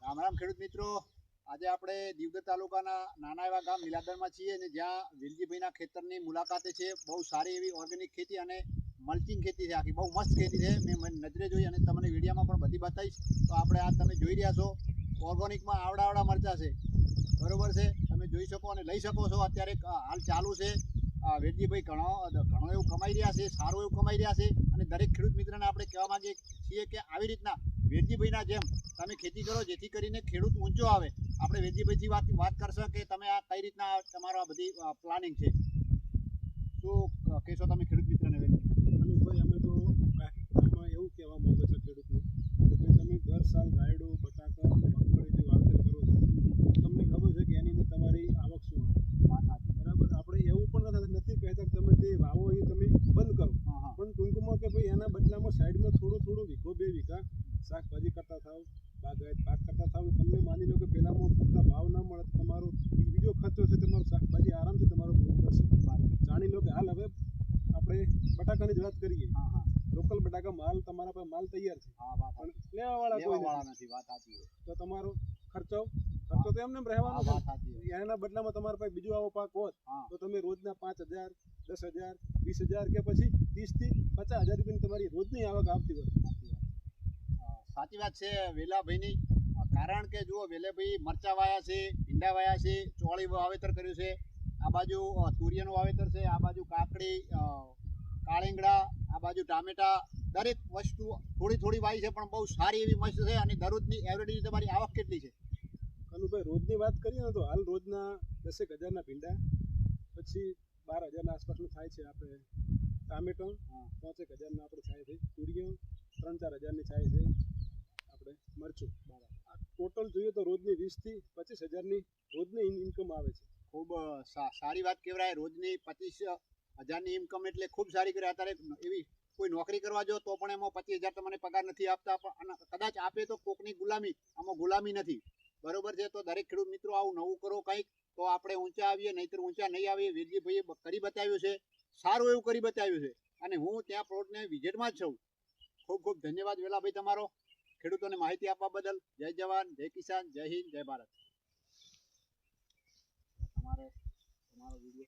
રામ રામ ખેડૂત મિત્રો, આજે આપણે દીવદર તાલુકાના નાના એવા ગામ લીલાદરમાં છીએ અને જ્યાં વેલજીભાઈના ખેતરની મુલાકાતે છે. બહુ સારી એવી ઓર્ગેનિક ખેતી અને મલ્ચિંગ ખેતી છે. આખી બહુ મસ્ત ખેતી છે. મેં નજરે જોઈ અને તમને વિડીયોમાં પણ બધી બતાવીશ. તો આપણે આ તમે જોઈ રહ્યા છો ઓર્ગેનિકમાં આવડા મરચાં છે, બરોબર છે. તમે જોઈ શકો અને લઈ શકો છો. અત્યારે હાલ ચાલુ છે. વેલજીભાઈ ઘણો એવું કમાઈ રહ્યા છે, સારું એવું કમાઈ રહ્યા છે. અને દરેક ખેડૂત મિત્રને આપણે કહેવા માંગીએ છીએ કે આવી રીતના વેલજીભાઈના જેમ તમે ખેતી કરો, જેથી કરીને ખેડૂત ઊંચો આવે. આપણે વેલજીભાઈથી વાત કરશો કે તમે આ કઈ રીતના તમારો આ બધી પ્લાનિંગ છે, શું કહેશો તમે ખેડૂત મિત્રને? અનુભાઈ, અમે તો આમાં એવું કહેવા માંગો છો ખેડૂતને કે ભાઈ તમે દર સાલ રાયડો, બટાકા, મગફળી જે વાવેતર કરો છો, તમને ખબર છે કે એની અંદર તમારી આવક શું આવે, બરાબર. આપણે એવું પણ નથી કહેતા કે તમે જે વાવો એ તમે બંધ કરો, પણ ટૂંકમાં કે ભાઈ એના બદલામાં સાઈડમાં થોડું વીઘો 2 વીઘા શાકભાજી કરતા થાવ, બાગાયત પાક કરતા થાવ. તમને માની લો કે પહેલામાં પૂરતા ભાવ ના મળે તો તમારો બીજો ખર્ચો છે, તમારો શાકભાજી આરામથી તમારો પૂરો કરશે. જાણી લો કે હાલ હવે આપણે બટાકાની જ વાત કરીએ. લોકલ બટાકા માલ તમારા પાસે માલ તૈયાર છે, પણ લેવા વાળા નથી. વાત સાચી. તો તમારો ખર્ચો તો એમને રહેવાનો છે. એના બદલામાં તમારા પાસે બીજો આવો પાક હોત તો તમે રોજના 5,000, 10,000, 20,000 કે પછી 30 થી 50,000 રૂપિયાની તમારી રોજની આવક આવતી હોય. સાચી વાત છે વેલાભાઈની. કારણ કે જુઓ, વેલાભાઈ મરચા વાયા છે, ભીંડા વાયા છે, ચોળી વાવેતર કર્યું છે, આ બાજુ તુરિયાનું વાવેતર છે, આ બાજુ કાકડી, કાળીંગડા, આ બાજુ ટામેટા, દરેક વસ્તુ થોડી વાવી છે, પણ બહુ સારી એવી મસ્ત છે. અને દરરોજની એવરેજ તમારી આવક કેટલી છે? કનુભાઈ, રોજની વાત કરીએ ને તો હાલ રોજના 10,000ના ભીંડા, પછી 12,000ના આસપાસનું થાય છે. આપણે ટામેટો 5,000ના આપણે થાય છે, તુરિયો 3-4,000ની થાય છે, આપણે મરચું. ટોટલ જોઈએ તો રોજની 20,000 થી 25,000ની રોજની ઇન્કમ આવે છે. ખૂબ સારી વાત કહેવાય. રોજની 25,000ની ઇન્કમ એટલે ખૂબ સારી કહેવાય. અત્યારે એવી કોઈ નોકરી કરવા જો તો પણ એમાં 25,000 તમને પગાર નથી આપતા, પણ કદાચ આપે તો કોકની ગુલામી. આમાં ગુલામી નથી, બરોબર છે. તો દરેક ખેડૂત મિત્રો આવું નવું કરો કંઈક, તો આપણે ઊંચા આવીએ, નહીંતર ઊંચા નહીં આવીએ. વેલજીભાઈએ કરી બતાવ્યું છે, સારું એવું કરી બતાવ્યું છે. અને હું ત્યાં પ્લોટને વિઝિટમાં જ છું. ખૂબ ધન્યવાદ વેલાભાઈ તમારો, ખેડૂતોને માહિતી આપવા બદલ. જય જવાન, જય કિસાન, જય હિન્દ, જય ભારત. તમારો વિડીયો